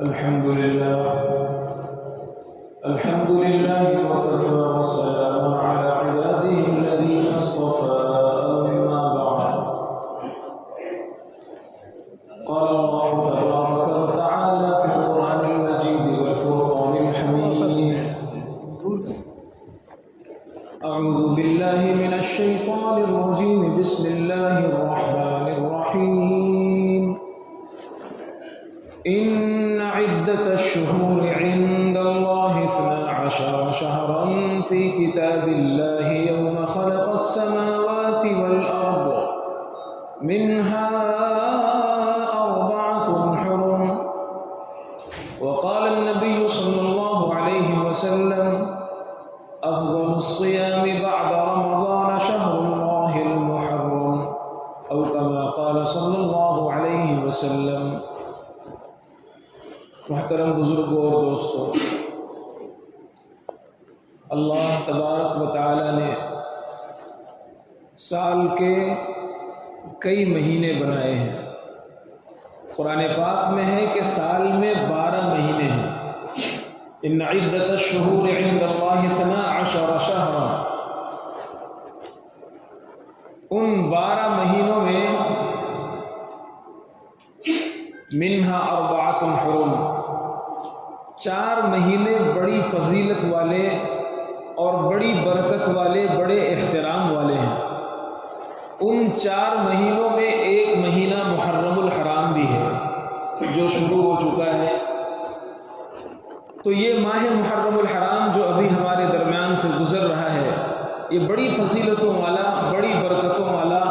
الحمد لله وكفى والسلام على عباده الذين اصطفى أما بعد قال الله تبارك وتعالى في القرآن المجيد والفرقان الحميد أعوذ بالله من الشيطان الرجيم بسم الله الرحمن الرحيم إن عدة الشهور عند الله 12 شهرا في كتاب الله يوم خلق السماوات والأرض منها 4 حرم وقال النبي صلى الله عليه وسلم أفضل الصيام بعد رمضان شهر الله المحرم أو كما قال صلى الله عليه وسلم. محترم بزرگوں اور دوستوں، اللہ تبارک و تعالی نے سال کے کئی مہینے بنائے ہیں. قرآن پاک میں ہے کہ سال میں 12 مہینے ہیں. ان عدت الشہور عند اللہ 12 شہرا، ان 12 مہینوں میں منہا 4 حرم، 4 مہینے بڑی فضیلت والے اور بڑی برکت والے، بڑے احترام والے ہیں. ان 4 مہینوں میں ایک مہینہ محرم الحرام بھی ہے جو شروع ہو چکا ہے. تو یہ ماہ محرم الحرام جو ابھی ہمارے درمیان سے گزر رہا ہے، یہ بڑی فضیلتوں والا، بڑی برکتوں والا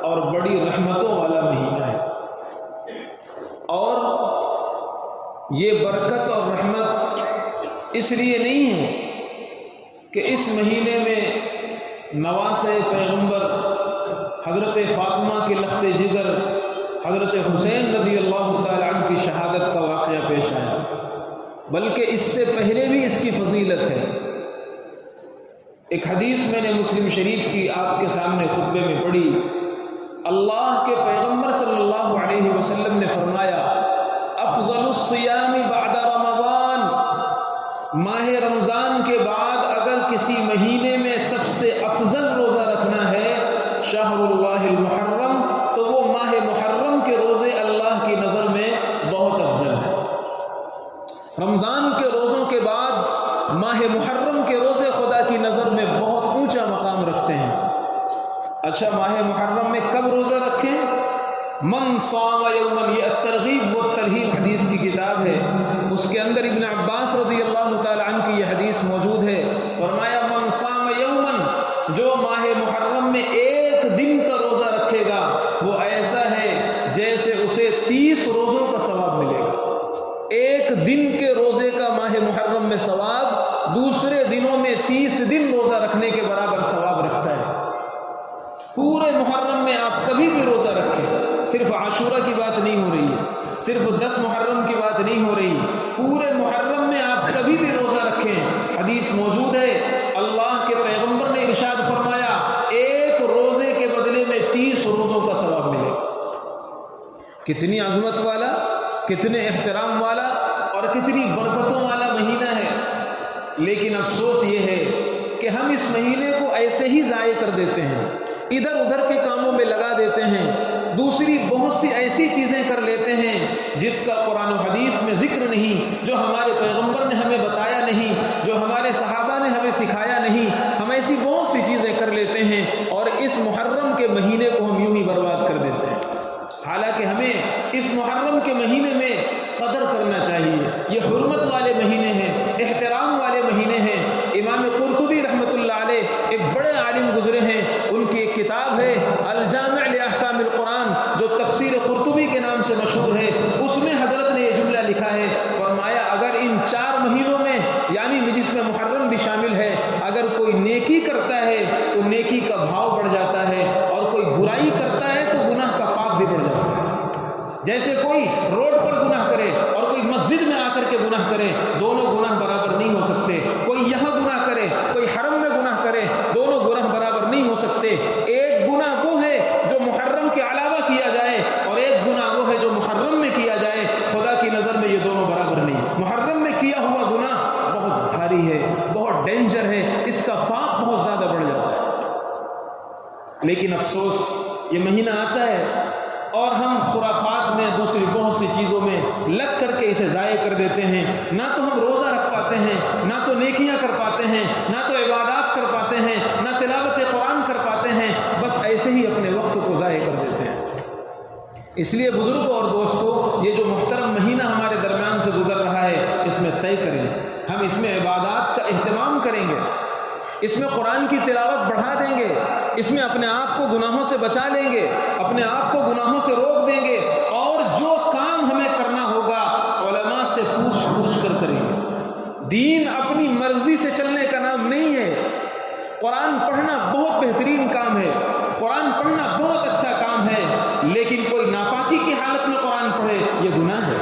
اور بڑی رحمتوں والا مہینہ ہے. اور یہ برکت اور رحمت اس لیے نہیں ہے کہ اس مہینے میں نواسۂ پیغمبر حضرت فاطمہ کے لخت جگر حضرت حسین رضی اللہ تعالی عنہ کی شہادت کا واقعہ پیش آیا، بلکہ اس سے پہلے بھی اس کی فضیلت ہے. ایک حدیث میں نے مسلم شریف کی آپ کے سامنے خطبے میں پڑھی. اللہ کے پیغمبر صلی اللہ علیہ وسلم نے فرمایا، افضل الصیام بعد رمضان، ماہ رمضان کے بعد اگر کسی مہینے میں سب سے افضل روزہ رکھنا ہے شہر اللہ المحرم، تو وہ ماہ محرم کے روزے اللہ کی نظر میں بہت افضل ہیں. رمضان کے روزوں کے بعد ماہ محرم کے روزے خدا کی نظر میں بہت اونچا مقام رکھتے ہیں. اچھا، ماہ محرم میں کب روزہ رکھیں؟ من صام یوما، یہ الترغیب والترہیب حدیث کی کتاب ہے، اس کے اندر ابن عباس رضی اللہ تعالی عنہ کی یہ حدیث موجود ہے. فرمایا من صام یوما، جو ماہ محرم میں ایک دن کا روزہ رکھے گا وہ ایسا ہے جیسے اسے 30 روزوں کا ثواب ملے گا. ایک دن کے روزے کا ماہ محرم میں ثواب دوسرے دنوں میں 30 دن روزہ رکھنے کے برابر ثواب رکھتا ہے. پورے محرم میں آپ کبھی بھی روزہ رکھیں، صرف عاشورہ کی بات نہیں ہو رہی ہے، صرف 10 محرم کی بات نہیں ہو رہی، پورے محرم میں آپ کبھی بھی روزہ رکھیں. حدیث موجود ہے، اللہ کے پیغمبر نے ارشاد فرمایا ایک روزے کے بدلے میں 30 روزوں کا ثواب ملے. کتنی عظمت والا، کتنے احترام والا اور کتنی برکتوں والا مہینہ ہے. لیکن افسوس یہ ہے کہ ہم اس مہینے کو ایسے ہی ضائع کر دیتے ہیں، ادھر ادھر کے کاموں میں لگا دیتے ہیں، دوسری بہت سی ایسی چیزیں کر لیتے ہیں جس کا قرآن و حدیث میں ذکر نہیں، جو ہمارے پیغمبر نے ہمیں بتایا نہیں، جو ہمارے صحابہ نے ہمیں سکھایا نہیں. ہم ایسی بہت سی چیزیں کر لیتے ہیں اور اس محرم کے مہینے کو ہم یوں ہی برباد کر دیتے ہیں. حالانکہ ہمیں اس محرم کے مہینے میں قدر کرنا چاہیے. یہ حرمت والے مہینے ہیں، احترام والے مہینے ہیں. امام قرطبی رحمۃ اللہ علیہ ایک بڑے عالم گزرے ہیں، ان کی ایک کتاب ہے الجامع لاحکام القرآن جو تفسیر قرطبی کے نام سے مشہور ہے. اس میں حضرت نے یہ جملہ لکھا ہے، فرمایا اگر ان 4 مہینوں میں، یعنی جس میں محرم بھی شامل ہے، اگر کوئی نیکی کرتا ہے تو نیکی کا بھاؤ بڑھ جاتا ہے، اور کوئی برائی کرتا ہے تو گناہ کا پاپ بھی بڑھ جاتا ہے. جیسے کوئی روڈ پر گناہ کرے دونوں برابر نہیں. محرم میں کیا ہوا گناہ بہت بھاری ہے، بہت ڈینجر ہے، اس کا پاپ بہت زیادہ بڑھ جاتا ہے. لیکن افسوس یہ مہینہ آتا ہے اور ہم خرافات میں، دوسری بہت سی چیزوں میں لگ کر کے اسے ضائع کر دیتے ہیں. نہ تو ہم روزہ رکھ پاتے ہیں، نہ تو نیکیاں کر پاتے ہیں، نہ تو عبادات کر پاتے ہیں، نہ تلاوت قرآن کر پاتے ہیں، بس ایسے ہی اپنے وقت کو ضائع کر دیتے ہیں. اس لیے بزرگوں اور دوستوں، یہ جو محترم مہینہ ہمارے درمیان سے گزر رہا ہے، اس میں طے کریں ہم اس میں عبادات کا اہتمام کریں گے، اس میں قرآن کی تلاوت بڑھا دیں گے، اس میں اپنے آپ کو گناہوں سے بچا لیں گے، اپنے آپ کو گناہوں سے روک دیں گے، اور جو کام ہمیں کرنا ہوگا علماء سے پوچھ کر کریں گے. دین اپنی مرضی سے چلنے کا نام نہیں ہے. قرآن پڑھنا بہت بہترین کام ہے، قرآن پڑھنا بہت اچھا کام ہے، لیکن کوئی ناپاکی کی حالت میں قرآن پڑھے یہ گناہ ہے.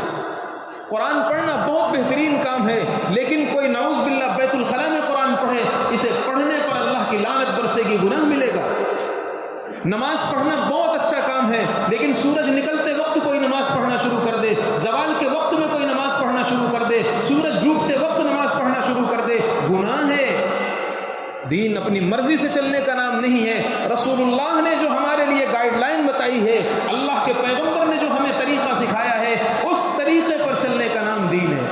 قرآن پڑھنا بہت بہترین کام ہے، لیکن کوئی نعوذ باللہ بیت الخلاء میں قرآن پڑھے، اسے پڑھنے پر اللہ کی لعنت برسے گی، گناہ ملے گا. نماز پڑھنا بہت اچھا کام ہے، لیکن سورج نکلتے وقت کوئی نماز پڑھنا شروع کر دے، زوال کے وقت میں کوئی نماز پڑھنا شروع کر دے، سورج ڈوبتے وقت نماز پڑھنا شروع کر دے، گناہ ہے. دین اپنی مرضی سے چلنے کا نام نہیں ہے. رسول اللہ نے جو ہمارے لیے گائیڈ لائن بتائی ہے، اللہ کے پیغمبر نے جو ہمیں طریقہ سکھایا ہے، اس طریقے پر چلنے کا نام دین ہے،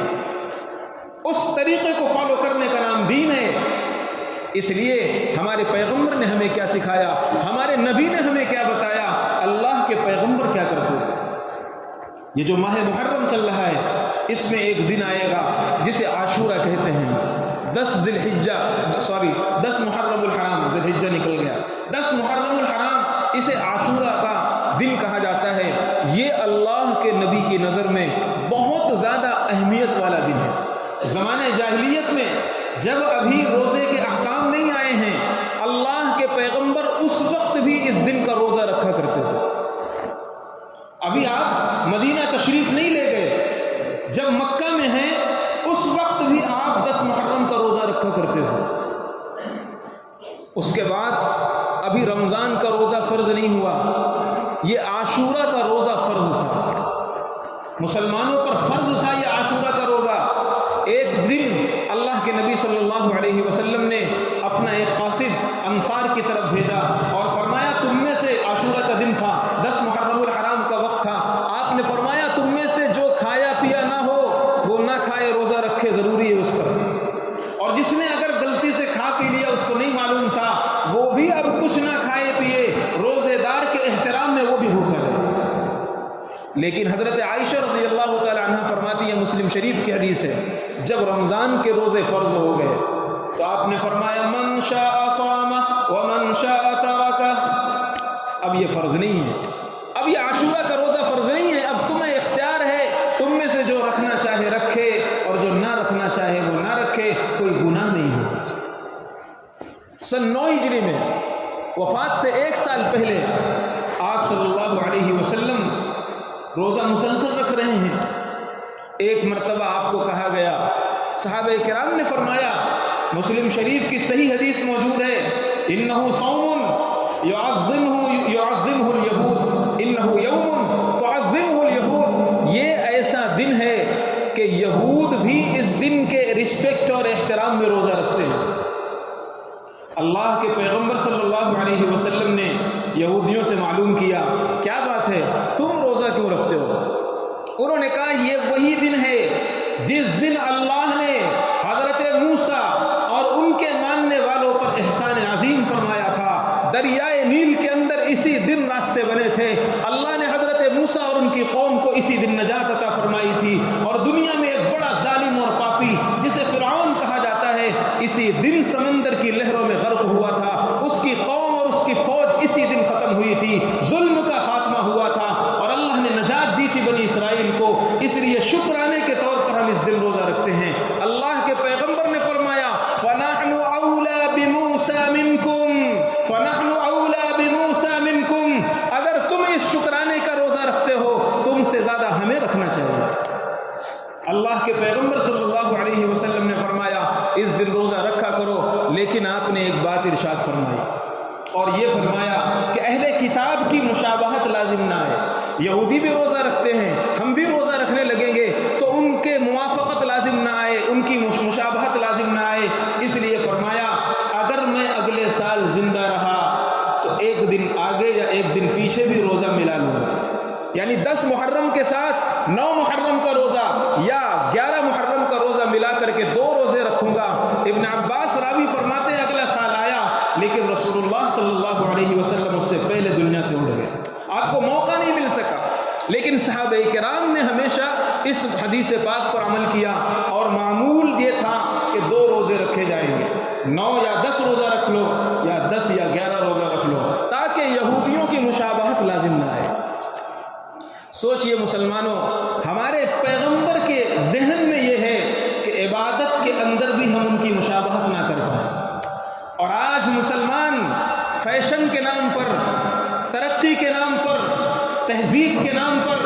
اس طریقے کو فالو کرنے کا نام دین ہے. اس لیے ہمارے پیغمبر نے ہمیں کیا سکھایا، ہمارے نبی نے ہمیں کیا بتایا، اللہ کے پیغمبر کیا کرتے ہیں. یہ جو ماہ محرم چل رہا ہے، اس میں ایک دن آئے گا جسے عاشورہ کہتے ہیں. 10 محرم الحرام، ذی الحجہ نکل گیا، 10 محرم الحرام اسے عاشورہ کا دن کہا جاتا ہے. یہ اللہ کے نبی کی نظر میں بہت زیادہ اہمیت والا دن ہے. زمانے جاہلیت میں جب ابھی روزے کے احکام نہیں آئے ہیں، اللہ کے پیغمبر اس وقت بھی اس دن کا روزہ رکھا کرتے تھے. ابھی آپ مدینہ تشریف نہیں لے گئے، جب مکہ میں ہیں اس وقت بھی آپ 10 محرم کا روزہ رکھا کرتے تھے. اس کے بعد ابھی رمضان کا روزہ فرض نہیں ہوا، یہ عاشورہ کا روزہ فرض تھا. مسلمانوں پر فرض تھا یہ عاشورہ کا روزہ. ایک دن اللہ کے نبی صلی اللہ علیہ وسلم نے اپنا ایک قاصد انصار کی طرف بھیجا اور فرمایا تم میں سے، عاشورہ کا دن تھا، 10 محرم الحرام کا وقت تھا، آپ نے فرمایا تم میں سے جو کھایا پیا نہ ہو وہ نہ کھائے، روزہ رکھے، ضروری ہے اس پر. اور جس نے اگر غلطی سے کھا پی لیا، اس کو نہیں معلوم تھا، وہ بھی اب کچھ نہ کھائے پیے، روزے دار کے احترام میں وہ بھی بھوکا رہے. لیکن حضرت عائشہ رضی اللہ تعالی عنہ فرماتی ہے، مسلم شریف کی حدیث ہے، جب رمضان کے روزے فرض ہو گئے تو آپ نے فرمایا من شاء صام ومن شاء ترک. اب یہ فرض نہیں ہے، اب یہ عاشورہ کا روزہ فرض نہیں ہے، اب تمہیں اختیار ہے، تم میں سے جو رکھنا چاہے رکھے اور جو نہ رکھنا چاہے وہ نہ رکھے، کوئی گناہ نہیں ہے. سن 9 ہجری میں وفات سے 1 سال پہلے آپ صلی اللہ علیہ وسلم روزہ مسلسل رکھ رہے ہیں. ایک مرتبہ آپ کو کہا گیا، صحابہ کرام نے فرمایا، مسلم شریف کی صحیح حدیث موجود ہے، انہ صوم يعظمه اليہود، انہ یوم تعظمه اليہود. یہ ایسا دن ہے کہ یہود بھی اس دن کے رسپیکٹ اور احترام میں روزہ رکھتے ہیں. اللہ کے پیغمبر صلی اللہ علیہ وسلم نے یہودیوں سے معلوم کیا، کیا بات ہے تم روزہ کیوں رکھتے ہو؟ انہوں نے کہا یہ وہی دن ہے جس دن اللہ نے حضرت موسیٰ اور ان کے ماننے والوں پر احسان عظیم فرمایا تھا. دریائے نیل کے اندر اسی دن راستے بنے تھے. اللہ نے حضرت موسیٰ اور ان کی قوم کو اسی دن نجات عطا فرمائی تھی. اور دنیا میں ایک بڑا ظالم اور پاپی جسے فرعون کہا جاتا ہے، اسی دن سمندر کی لہروں میں غرق ہوا تھا. اس کی قوم اور اس کی فوج اسی دن ختم ہوئی تھی. ظلم کا خاتمہ ہوا تھا اور اللہ نے نجات دی تھی بنی اسرائیل کو. اس لیے شکرانے کے طور پر ہم اس دن روزہ رکھتے ہیں. اللہ کے پیغمبر نے فرمایا فَنَحْنُ أَوْلَى بِمُوسَى مِنْكُمْ، فَنَحْنُ أَوْلَى بِمُوسَى مِنْكُمْ. اگر تم اس شکرانے کا روزہ رکھتے ہو، تم سے زیادہ ہمیں رکھنا چاہیے. اللہ کے پیغمبر صلی اللہ علیہ وسلم نے فرمایا اس دن روزہ رکھا کرو، لیکن آپ نے ایک بات ارشاد فرمائی اور یہ فرمایا کہ اہل کتاب کی مشابہت لازم نہ ہے. یہودی بھی روزہ رکھتے ہیں، ہم بھی روزہ رکھنے لگیں گے تو ان کے موافقت لازم نہ آئے، ان کی مشابہت لازم نہ آئے، اس لیے فرمایا اگر میں اگلے سال زندہ رہا تو ایک دن آگے یا ایک دن پیچھے بھی روزہ ملا لوں گا، یعنی 10 محرم کے ساتھ 9 محرم کا روزہ یا 11 محرم کا روزہ ملا کر کے 2 روزے رکھوں گا۔ ابن عباس راوی فرماتے ہیں اگلا سال آیا لیکن رسول اللہ صلی اللہ علیہ وسلم اس سے پہلے دنیا سے اڑ گئے، آپ کو موقع نہیں مل سکا، لیکن صحابہ کرام نے ہمیشہ اس حدیث پاک پر عمل کیا اور معمول یہ تھا کہ 2 روزے رکھے جائیں گے، 9 یا 10 روزہ رکھ لو یا 10 یا 11 روزہ رکھ لو تاکہ یہودیوں کی مشابہت لازم نہ آئے۔ سوچئے مسلمانوں، ہمارے پیغمبر کے ذہن میں یہ ہے کہ عبادت کے اندر بھی ہم ان کی مشابہت نہ کر پائیں، اور آج مسلمان فیشن کے نام پر، ترقی کے نام پر، تہذیب کے نام پر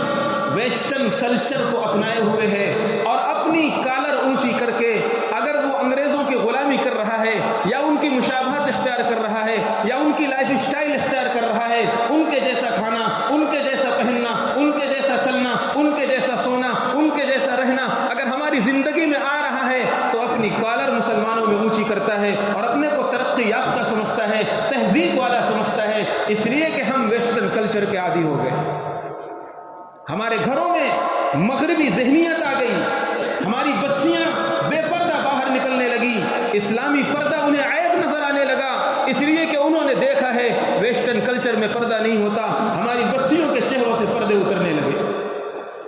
ویسٹرن کلچر کو اپنائے ہوئے ہے اور اپنی کالر اونچی کر کے اگر وہ انگریزوں کی غلامی کر رہا ہے یا ان کی مشابہت اختیار کر رہا ہے یا ان کی لائف اسٹائل اختیار کر رہا ہے، ان کے جیسا کھانا، ان کے جیسا پہننا، ان کے جیسا چلنا، ان کے جیسا سونا، ان کے جیسا رہنا اگر ہماری زندگی میں آ رہا ہے تو اپنی کالر مسلمانوں میں اونچی کرتا ہے اور اپنے کو ترقی یافتہ سمجھتا ہے، تہذیب والا سمجھتا ہے، اس لیے کہ ہم ویسٹرن کلچر کے عادی ہو گئے۔ ہمارے گھروں میں مغربی ذہنیت آ گئی، ہماری بچیاں بے پردہ باہر نکلنے لگی، اسلامی پردہ انہیں عیب نظر آنے لگا، اس لیے کہ انہوں نے دیکھا ہے ویسٹرن کلچر میں پردہ نہیں ہوتا، ہماری بچیوں کے چہروں سے پردے اترنے لگے۔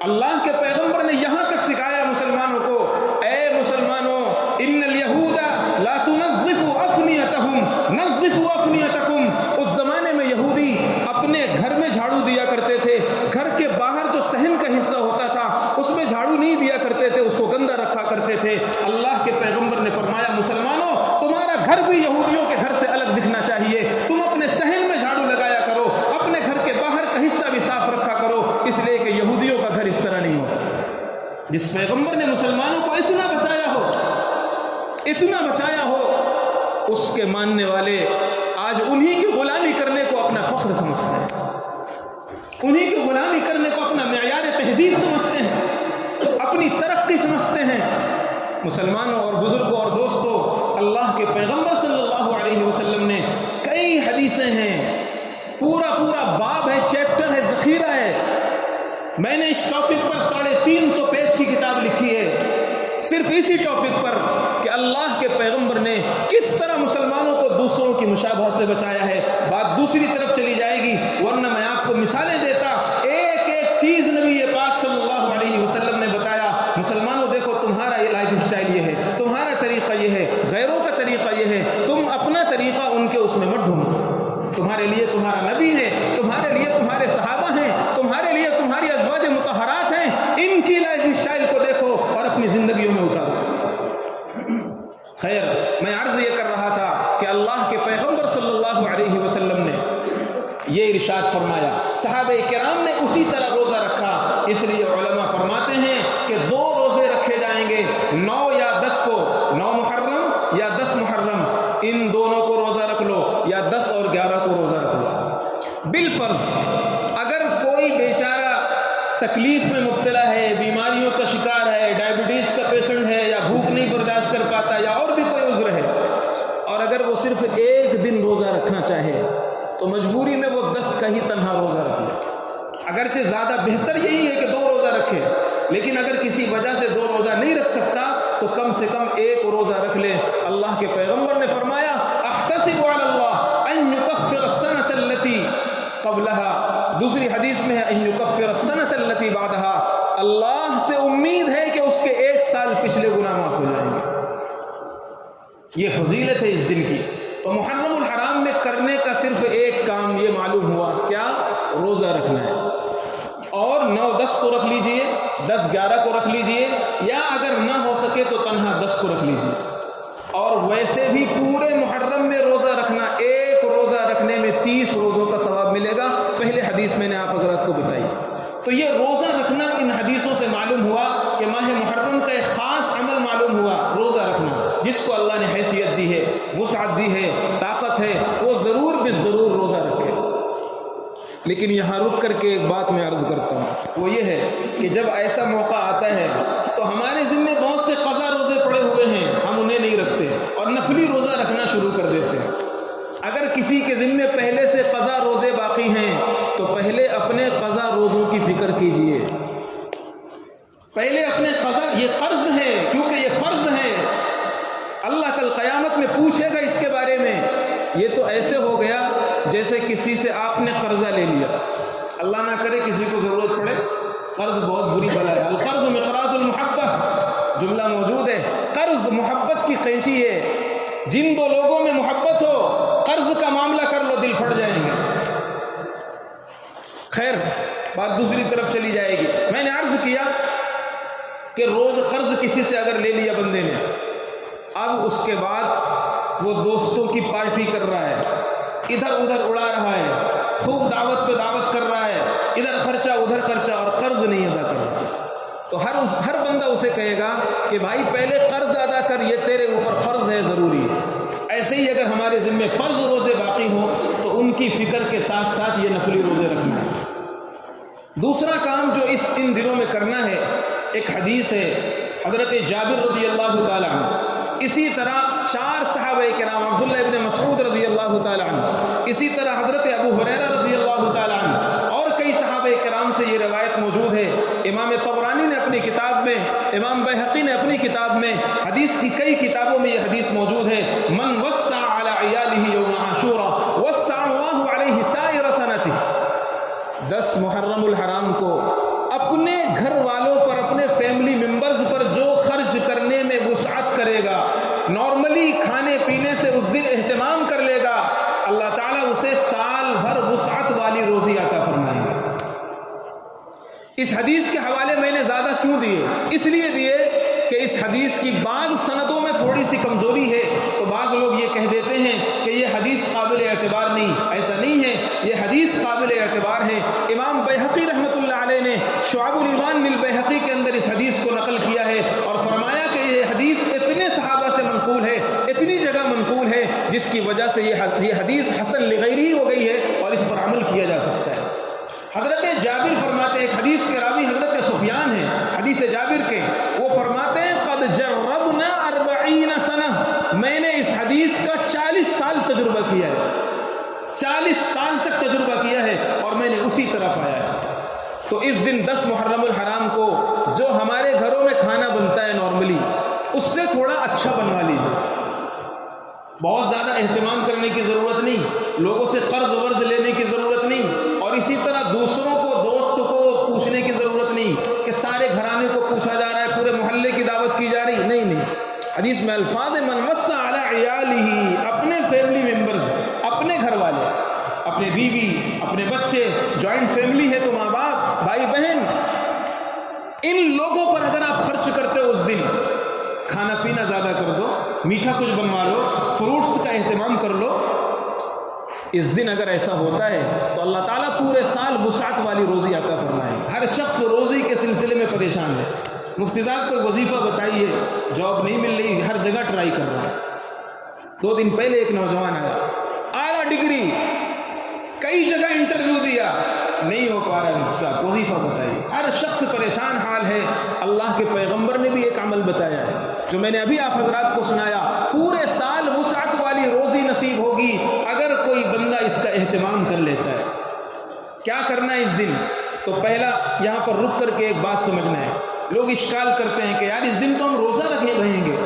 اللہ کے پیغمبر نے یہاں تک سکھایا مسلمانوں کو، اے مسلمانوں، ان الیہود لا تنظف افنیتہم نظفوا افنیتکم، اس زمانے میں یہودی اپنے گھر میں جھاڑو دیا کرتے تھے، گھر کے باہر جو صحن کا حصہ ہوتا تھا اس میں جھاڑو نہیں دیا کرتے تھے، اس کو گندا رکھا کرتے تھے۔ اللہ کے پیغمبر نے فرمایا مسلمانوں، تمہارا گھر بھی یہودیوں کے گھر سے الگ دکھنا چاہیے، تم اپنے صحن میں جھاڑو لگایا کرو، اپنے گھر کے باہر کا حصہ بھی صاف رکھا کرو، اس لیے کہ یہودیوں کا گھر اس طرح نہیں ہوتا۔ جس پیغمبر نے مسلمانوں کو اتنا بچایا ہو، اتنا بچایا ہو، اس کے ماننے والے آج انہی کی غلامی کرنے کو اپنا فخر سمجھتے ہیں، انہی کی غلامی کرنے کو اپنا معیار تہذیب سمجھتے ہیں، اپنی ترقی سمجھتے ہیں۔ مسلمانوں اور بزرگوں اور دوستوں، اللہ کے پیغمبر صلی اللہ علیہ وسلم نے کئی حدیثیں ہیں، پورا باب ہے، چیپٹر ہے، ذخیرہ ہے۔ میں نے اس ٹاپک پر 350 پیج کی کتاب لکھی ہے، صرف اسی ٹاپک پر کہ اللہ کے پیغمبر نے کس طرح مسلمانوں کو دوسروں کی مشابہت سے بچایا ہے۔ بات دوسری طرف چلی جائے گی، ورنہ میں آپ کو مثالیں دیتا، ایک ایک چیز نبی پاک صلی اللہ علیہ وسلم نے بتایا۔ مسلمانوں دیکھو، تمہارا یہ لائف اسٹائل یہ ہے، تمہارا طریقہ یہ ہے، غیروں کا طریقہ یہ ہے، تم اپنا طریقہ ان کے اس میں مت ڈھونڈو۔ تمہارے لیے تمہارا نبی ہے، تمہارے لیے تمہارے صحابہ ہیں، تمہارے لیے تمہاری ازواج مطہرات ہیں، ان کی لائف اسٹائل کو دیکھو اور اپنی زندگیوں میں اتارو۔ خیر، میں عرض یہ کر رہا تھا کہ اللہ کے پیغمبر صلی اللہ علیہ وسلم نے یہ ارشاد فرمایا، صحابہ کرام نے اسی طرح روزہ رکھا، اس لیے علماء فرماتے ہیں کہ 2 روزے رکھے جائیں گے، 9 یا 10 کو، 9 محرم یا 10 محرم، ان دونوں کو روزہ رکھ لو، یا 10 اور 11 کو روزہ رکھ لو۔ بالفرض اگر کوئی بیچارہ تکلیف میں مبتلا ہے، بیماریوں کا شکار ہے، ڈائبٹیز کا پیشنٹ ہے، یا بھوک نہیں برداشت کر پاتا، یا اور بھی کوئی عذر ہے، اور اگر وہ صرف ایک دن روزہ رکھنا چاہے تو مجبوری میں وہ 10 کا ہی تنہا روزہ رکھ لے۔ اگرچہ زیادہ بہتر یہی ہے کہ 2 روزہ رکھے، لیکن اگر کسی وجہ سے 2 روزہ نہیں رکھ سکتا تو کم سے کم 1 روزہ رکھ لے۔ اللہ کے پیغمبر نے فرمایا، احتسب علی اللہ ان یکفر السنۃ التي قبلها، دوسری حدیث میں ہے ان یکفر السنۃ التي بعدها، اللہ سے امید ہے کہ اس کے 1 سال پچھلے گناہ معاف ہو جائیں گے۔ یہ فضیلت ہے اس دن کی۔ تو محرم الحرام میں کرنے کا صرف ایک کام یہ معلوم ہوا، کیا؟ روزہ رکھنا ہے، اور 9-10 کو رکھ لیجئے، 10-11 کو رکھ لیجئے، یا اگر نہ ہو سکے تو تنہا 10 کو رکھ لیجئے۔ اور ویسے بھی پورے محرم میں روزہ رکھنا، ایک روزہ رکھنے میں 30 روزوں کا ثواب ملے گا، پہلے حدیث میں نے آپ حضرات کو بتائی۔ تو یہ روزہ رکھنا ان حدیثوں سے معلوم ہوا کہ ماہ محرم کا ایک خاص عمل معلوم ہوا، روزہ رکھنا، جس کو اللہ نے حیثیت دی ہے، وسعت دی ہے، طاقت ہے، وہ ضرور بالضرور روزہ رکھے۔ لیکن یہاں رک کر کے ایک بات میں عرض کرتا ہوں، وہ یہ ہے کہ جب ایسا موقع آتا ہے تو ہمارے ذمے بہت سے قضا روزے پڑے ہوئے ہیں، ہم انہیں نہیں رکھتے اور نفلی روزہ رکھنا شروع کر دیتے ہیں۔ اگر کسی کے ذمے پہلے سے قضا روزے باقی ہیں تو پہلے اپنے قضا روزوں کی فکر کیجئے، پہلے اپنے قضا، یہ قرض ہے کیونکہ یہ فرض ہے، اللہ کل قیامت میں پوچھے گا اس کے بارے میں۔ یہ تو ایسے ہو گیا جیسے کسی سے آپ نے قرضہ لے لیا، اللہ نہ کرے کسی کو ضرورت پڑے، قرض بہت بری بلا ہے، القرض مقراض المحبہ، جملہ موجود ہے، قرض محبت کی قینچی ہے، جن دو لوگوں میں محبت ہو قرض کا معاملہ کر لو دل پھٹ جائیں گے۔ خیر، بات دوسری طرف چلی جائے گی۔ میں نے عرض کیا کہ روز قرض کسی سے اگر لے لیا بندے نے، اب اس کے بعد وہ دوستوں کی پارٹی کر رہا ہے، ادھر ادھر اڑا رہا ہے، خوب دعوت پہ دعوت کر رہا ہے، ادھر خرچہ ادھر خرچہ، اور قرض نہیں ادا کر رہا، تو ہر بندہ اسے کہے گا کہ بھائی پہلے قرض ادا کر، یہ تیرے اوپر فرض ہے، ضروری ہے۔ ایسے ہی اگر ہمارے ذمے فرض روزے باقی ہوں تو ان کی فکر کے ساتھ ساتھ یہ نفلی روزے رکھنا ہے۔ دوسرا کام جو ان دنوں میں کرنا ہے، ایک حدیث ہے حضرت جابر رضی اللہ تعالیٰ عنہ، اسی طرح 4 صحابہ کرام، عبداللہ ابن مسعود رضی اللہ تعالیٰ عنہ، اسی طرح حضرت ابو ہریرہ رضی اللہ تعالیٰ عنہ، اور کئی صحابہ کرام سے یہ روایت موجود ہے۔ امام طبرانی نے اپنی کتاب میں، امام بیہقی نے اپنی کتاب میں، حدیث کی کئی کتابوں میں یہ حدیث موجود ہے، من وسع علی عیالہ یوم عاشورا وسع اللہ علیہ سائر سنتہ۔ 10 محرم الحرام کو اپنے گھر والوں پر، اپنے فیملی ممبرز پر جو خرچ کرنے میں وسعت کرے گا، نارملی کھانے پینے سے اس دن اہتمام کر لے گا، اللہ تعالیٰ اسے سال بھر وسعت والی روزی عطا فرمائیں گے۔ اس حدیث کے حوالے میں نے زیادہ کیوں دیے؟ اس لیے دیے کہ اس حدیث کی بعض سندوں میں تھوڑی سی کمزوری ہے، تو بعض لوگ یہ کہہ دیتے ہیں کہ یہ حدیث قابل اعتبار نہیں، ایسا نہیں ہے، یہ حدیث قابل اعتبار ہے۔ امام بیہقی رحمۃ اللہ علیہ نے شعب الایمان بالبیہقی کے اندر اس حدیث کو نقل کیا ہے اور فرمایا کہ یہ حدیث اتنے صحابہ سے منقول ہے، اتنی جگہ منقول ہے، جس کی وجہ سے یہ حدیث حسن لغیری ہو گئی ہے اور اس پر عمل کیا جا سکتا ہے۔ حضرت جابر فرماتے ہیں، ایک حدیث کے راوی حضرت سفیان ہیں، حدیث جابر کے، وہ فرماتے ہیں قد جربنا 40 سنہ، میں نے اس حدیث کا 40 سال تجربہ کیا ہے، 40 سال تک تجربہ کیا ہے اور میں نے اسی طرح پایا ہے۔ تو اس دن 10 محرم الحرام کو جو ہمارے گھروں میں کھانا بنتا ہے نارملی، اس سے تھوڑا اچھا بنوا لیجیے، بہت زیادہ اہتمام کرنے کی ضرورت نہیں، لوگوں سے قرض ورض لینے کی ضرورت نہیں، اور اسی طرح دوسروں کو، دوست کو پوچھنے کی ضرورت نہیں کہ سارے گھرانے کو پوچھا جا رہا ہے، پورے محلے کی دعوت کی جا رہی، نہیں۔ حدیث میں الفاظ من وسع علی عیالہ، اپنے فیملی ممبرز، اپنے گھر والے، اپنے بیوی، اپنے بچے، جوائنٹ فیملی ہے تو ماں باپ، بھائی بہن، ان لوگوں پر اگر آپ خرچ کرتے ہو اس دن، کھانا پینا زیادہ کر دو، میٹھا کچھ بنوا لو، فروٹس کا اہتمام کر لو، اس دن اگر ایسا ہوتا ہے تو اللہ تعالیٰ پورے سال وسعت والی روزی عطا فرمائے۔ ہر شخص روزی کے سلسلے میں پریشان ہے، مفتی صاحب کو وظیفہ بتائیے، جاب نہیں مل رہی، ہر جگہ ٹرائی کر رہا ہے۔ 2 دن پہلے ایک نوجوان آیا، اعلیٰ ڈگری، کئی جگہ انٹرویو دیا، نہیں ہو پا رہا ہے، مفتی صاحب وظیفہ بتائیے۔ ہر شخص پریشان حال ہے۔ اللہ کے پیغمبر نے بھی ایک عمل بتایا ہے جو میں نے ابھی آپ حضرات کو سنایا، پورے سال وسعت والی روزی نصیب ہوگی اگر کوئی بندہ اس کا اہتمام کر لیتا ہے۔ کیا کرنا ہے اس دن؟ تو پہلا یہاں پر رک کر کے ایک بات سمجھنا ہے۔ لوگ اشکال کرتے ہیں کہ یار اس دن تو ہم روزہ رہیں گے،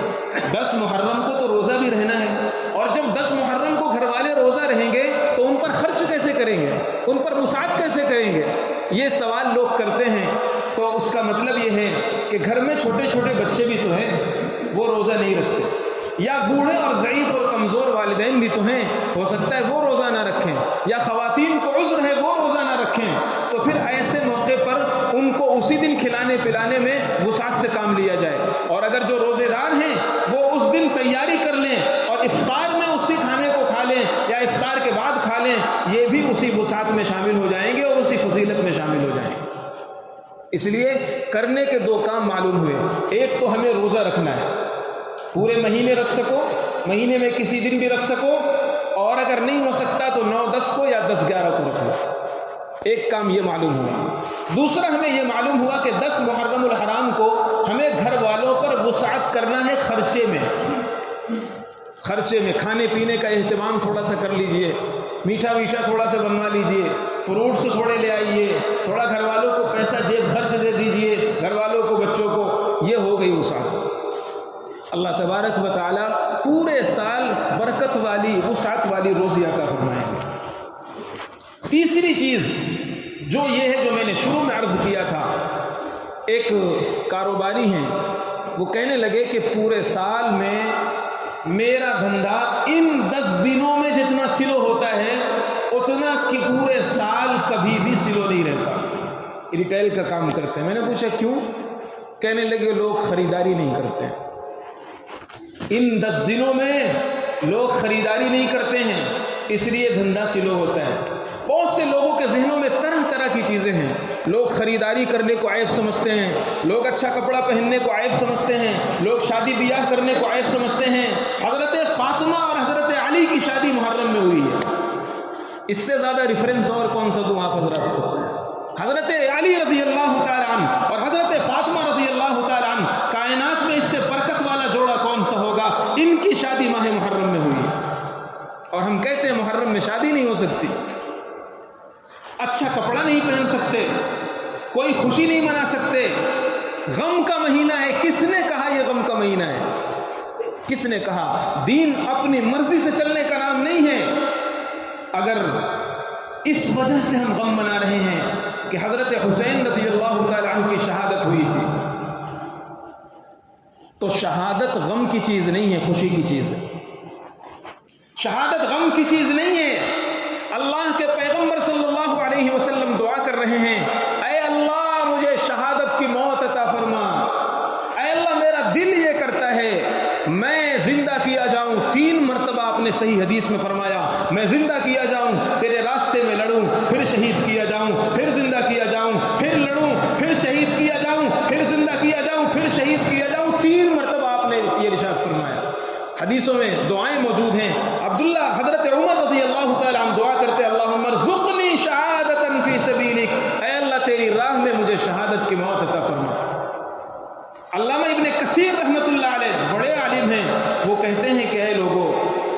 10 محرم کو تو روزہ بھی رہنا ہے، اور جب 10 محرم کو گھر والے روزہ رہیں گے تو ان پر خرچ کیسے کریں گے، ان پر وسعت کیسے کریں گے؟ یہ سوال لوگ کرتے ہیں۔ تو اس کا مطلب یہ ہے کہ گھر میں چھوٹے چھوٹے بچے بھی تو ہیں، وہ روزہ نہیں رکھتے، یا بوڑھے اور ضعیف اور کمزور والدین بھی تو ہیں، ہو سکتا ہے وہ روزہ نہ رکھیں، یا خواتین کو عذر ہے وہ روزہ نہ رکھیں، تو پھر ایسے موقع پر ان کو اسی دن کھلانے پلانے میں وسعت سے کام لیا جائے، اور اگر جو روزے دار ہیں وہ اس دن تیاری کر لیں اور افطار میں اسی کھانے کو کھا لیں یا افطار کے بعد کھا لیں، یہ بھی اسی وسعت میں شامل ہو جائیں گے اور اسی فضیلت میں شامل ہو جائیں گے۔ اس لیے کرنے کے 2 کام معلوم ہوئے، ایک تو ہمیں روزہ رکھنا ہے، پورے مہینے رکھ سکو، مہینے میں کسی دن بھی رکھ سکو، اور اگر نہیں ہو سکتا تو 9-10 کو یا 10-11 کو رکھ لو۔ ایک کام یہ معلوم ہوا۔ دوسرا ہمیں یہ معلوم ہوا کہ 10 محرم الحرام کو ہمیں گھر والوں پر وسعت کرنا ہے خرچے میں کھانے پینے کا اہتمام تھوڑا سا کر لیجئے، میٹھا تھوڑا سا بنوا لیجئے، فروٹس تھوڑے لے آئیے، تھوڑا گھر والوں کو پیسہ جیب خرچ دے دیجئے، گھر والوں کو بچوں کو، یہ ہو گئی وسعت۔ اللہ تبارک و تعالی پورے سال برکت والی وسعت والی روزی عطا فرمائیں گے۔ تیسری چیز جو یہ ہے، جو میں نے شروع میں عرض کیا تھا، ایک کاروباری ہیں، وہ کہنے لگے کہ پورے سال میں میرا دھندا ان 10 دنوں میں جتنا سلو ہوتا ہے اتنا کہ پورے سال کبھی بھی سلو نہیں رہتا۔ ریٹیل کا کام کرتے ہیں۔ میں نے پوچھا کیوں؟ کہنے لگے لوگ خریداری نہیں کرتے ہیں، ان 10 دنوں میں لوگ خریداری نہیں کرتے ہیں، اس لیے دھندا سلو ہوتا ہے۔ بہت سے لوگوں کے ذہنوں میں طرح طرح کی چیزیں ہیں، لوگ خریداری کرنے کو عیب سمجھتے ہیں، لوگ اچھا کپڑا پہننے کو عیب سمجھتے ہیں، لوگ شادی بیاہ کرنے کو عیب سمجھتے ہیں۔ حضرت فاطمہ اور حضرت علی کی شادی محرم میں ہوئی ہے، اس سے زیادہ ریفرنس اور کون سا دوں آپ حضرات کو؟ حضرت علی رضی اللہ تعالی عنہ اور حضرت فاطمہ رضی اللہ تعالی عنہ، کائنات میں اس سے برکت والا جوڑا کون سا ہوگا؟ ان کی شادی ماہ محرم میں ہوئی ہے، اور ہم کہتے ہیں محرم میں شادی نہیں ہو سکتی، اچھا کپڑا نہیں پہن سکتے، کوئی خوشی نہیں منا سکتے، غم کا مہینہ ہے۔ کس نے کہا یہ غم کا مہینہ ہے؟ کس نے کہا؟ دین اپنی مرضی سے چلنے کا نام نہیں ہے۔ اگر اس وجہ سے ہم غم منا رہے ہیں کہ حضرت حسین رضی اللہ تعالی عنہ کی شہادت ہوئی تھی، تو شہادت غم کی چیز نہیں ہے، خوشی کی چیز ہے۔ شہادت غم کی چیز نہیں ہے۔ اللہ کے پیغمبر صلی اللہ علیہ وسلم دعا کر رہے ہیں، اے اللہ مجھے شہادت کی موت عطا فرما۔ اے اللہ میرا دل یہ کرتا ہے میں زندہ کیا جاؤں، 3 مرتبہ آپ نے صحیح حدیث میں فرمایا، میں زندہ کیا جاؤں، تیرے راستے میں لڑوں، پھر شہید کیا جاؤں، پھر زندہ کیا جاؤں، پھر لڑوں، پھر شہید کیا جاؤں، پھر زندہ کیا جاؤں، پھر شہید کیا جاؤں۔ 3 مرتبہ آپ نے یہ ارشاد فرمایا۔ حدیثوں میں دعائیں موجود ہیں۔ عبداللہ حضرت عمر رضی اللہ تعالی عنہ دعا کرتے، اللہم ارزقنی شہادتا فی سبیلک، اے اللہ تیری راہ میں مجھے شہادت کی موت عطا فرما۔ علامہ ابن کثیر رحمۃ اللہ علیہ بڑے عالم ہیں، وہ کہتے ہیں کہ اے لوگو،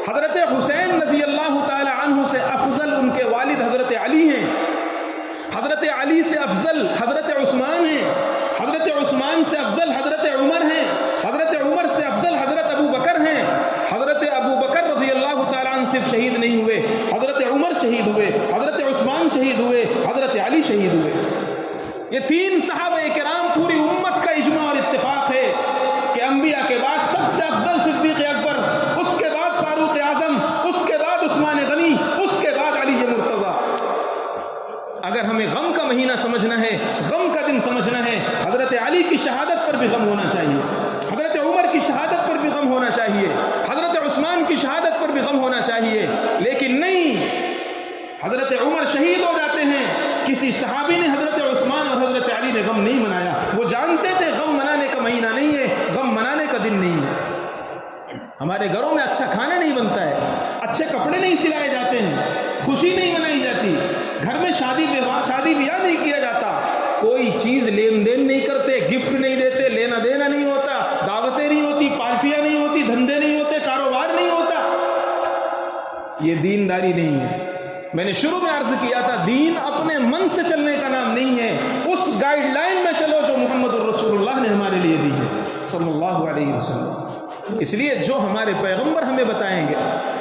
حضرت حسین رضی اللہ تعالی عنہ سے افضل ان کے والد حضرت علی ہیں، حضرت علی سے افضل حضرت عثمان ہیں، حضرت عثمان سے افضل حضرت عمر ہیں، حضرت عمر سے افضل حضرت ابو بکر ہیں، حضرت ابو بکر رضی اللہ تعالیٰ عنہ صرف شہید نہیں ہوئے، حضرت عمر شہید ہوئے، حضرت عثمان شہید ہوئے، حضرت علی شہید ہوئے۔ یہ 3 صحابہ کرام، پوری امت کا اجماع اور اتفاق ہے کہ انبیاء کے بعد سب سے افضل صدیق اکبر، اس کے بعد فاروق اعظم، اس کے بعد عثمان غنی، اس کے بعد علی مرتضیٰ۔ اگر ہمیں غم کا مہینہ سمجھنا ہے، غم کا دن سمجھنا ہے، حضرت علی کی شہادت پر بھی غم ہونا چاہیے، حضرت عمر کی شہادت پر بھی غم ہونا چاہیے، حضرت عثمان کی شہادت پر بھی غم ہونا چاہیے۔ لیکن نہیں، حضرت عمر شہید ہو جاتے ہیں، کسی صحابی نے حضرت عثمان اور حضرت علی نے غم نہیں منایا۔ وہ جانتے تھے غم منانے کا مہینہ نہیں ہے، غم منانے کا دن نہیں ہے۔ ہمارے گھروں میں اچھا کھانا نہیں بنتا ہے، اچھے کپڑے نہیں سلائے جاتے ہیں، خوشی نہیں منائی جاتی، گھر میں شادی بیاہ نہیں کیا جاتا، کوئی چیز لین دین نہیں کرتے، گفٹ نہیں دیتے، لینا دینا نہیں ہوتا، دعوتیں نہیں ہوتی، پارٹیاں نہیں ہوتی، دھندے نہیں ہوتے، کاروبار نہیں ہوتا۔ یہ دینداری نہیں ہے۔ میں نے شروع میں عرض کیا تھا، دین اپنے من سے چلنے کا نام نہیں ہے، اس گائیڈ لائن میں چلو جو محمد الرسول اللہ نے ہمارے لیے دی ہے صلی اللہ علیہ وسلم۔ اس لیے جو ہمارے پیغمبر ہمیں بتائیں گے،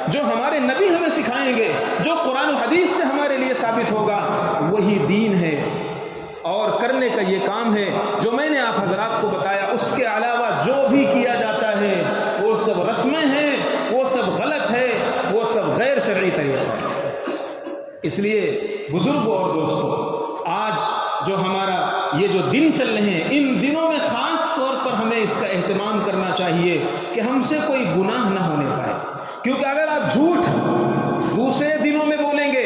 جو ہمارے نبی ہمیں سکھائیں گے، جو قرآن و حدیث سے ہمارے لیے ثابت ہوگا، وہی دین ہے۔ اور کرنے کا یہ کام ہے جو میں نے آپ حضرات کو بتایا، اس کے علاوہ جو بھی کیا جاتا ہے وہ سب رسمیں ہیں، وہ سب غلط ہے، وہ سب غیر شرعی طریقہ ہے۔ اس لیے بزرگوں اور دوستوں، آج جو ہمارا یہ جو دن چل رہے ہیں، ان دنوں میں خاص طور پر ہمیں اس کا اہتمام کرنا چاہیے کہ ہم سے کوئی گناہ نہ ہونے پائے، کیونکہ اگر آپ جھوٹ دوسرے دنوں میں بولیں گے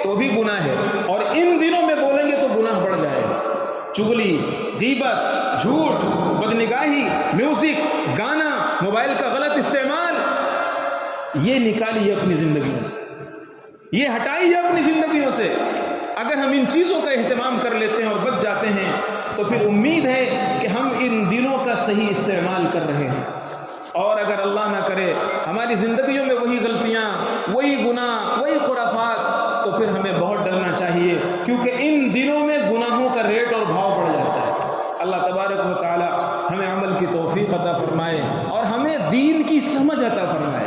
تو بھی گناہ ہے، اور ان دنوں میں بولیں گے تو گناہ بڑھ جائے گا۔ چغلی، غیبت، جھوٹ، بدنگاہی، میوزک، گانا، موبائل کا غلط استعمال، یہ نکالیے اپنی زندگیوں سے، یہ ہٹائیے اپنی زندگیوں سے۔ اگر ہم ان چیزوں کا اہتمام کر لیتے ہیں اور بچ جاتے ہیں تو پھر امید ہے کہ ہم ان دنوں کا صحیح استعمال کر رہے ہیں. اور اگر اللہ نہ کرے ہماری زندگیوں میں وہی غلطیاں، وہی گناہ، وہی خرافات، تو پھر ہمیں بہت ڈرنا چاہیے، کیونکہ ان دنوں میں گناہوں کا ریٹ اور بھاؤ بڑھ جاتا ہے. اللہ تبارک و تعالی ہمیں عمل کی توفیق عطا فرمائے اور ہمیں دین کی سمجھ عطا فرمائے،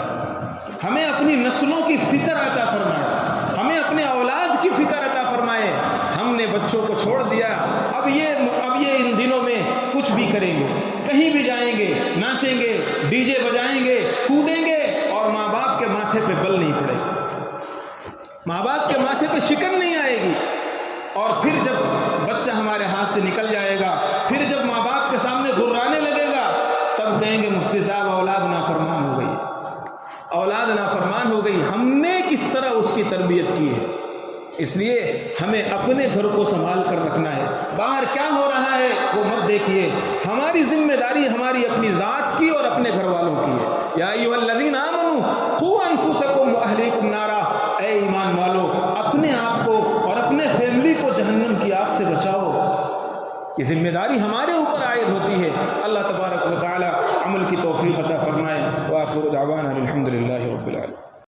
ہمیں اپنی نسلوں کی فکر عطا فرمائے، ہمیں اپنے اولاد کی فکر عطا فرمائے. ہم نے بچوں کو چھوڑ دیا، اب یہ ان دنوں میں کچھ بھی کریں گے، کہیں بھی جائیں گے، ناچیں گے، ڈی جے بجائیں گے، کودیں گے، اور ماں باپ کے ماتھے پہ بل نہیں پڑے گا، ماں باپ کے ماتھے پہ شکن نہیں آئے گی. اور پھر جب بچہ ہمارے ہاتھ سے نکل جائے گا، پھر جب ماں باپ کے سامنے غرانے لگے گا، تب کہیں گے مفتی صاحب اولاد نافرمان ہو گئی، اولاد نافرمان ہو گئی. ہم نے کس طرح اس کی تربیت کی ہے؟ اس لیے ہمیں اپنے گھر کو سنبھال کر رکھنا ہے. باہر کیا ہو رہا ہے وہ مت دیکھیے، ہماری ذمہ داری ہماری اپنی ذات کی اور اپنے گھر والوں کی ہے. یا ایھا الذین آمنوا قوا انفسکم واہلیکم نارا، اے ایمان والو اپنے آپ کو اور اپنے فیملی کو جہنم کی آگ سے بچاؤ. یہ ذمہ داری ہمارے اوپر عائد ہوتی ہے. اللہ تبارک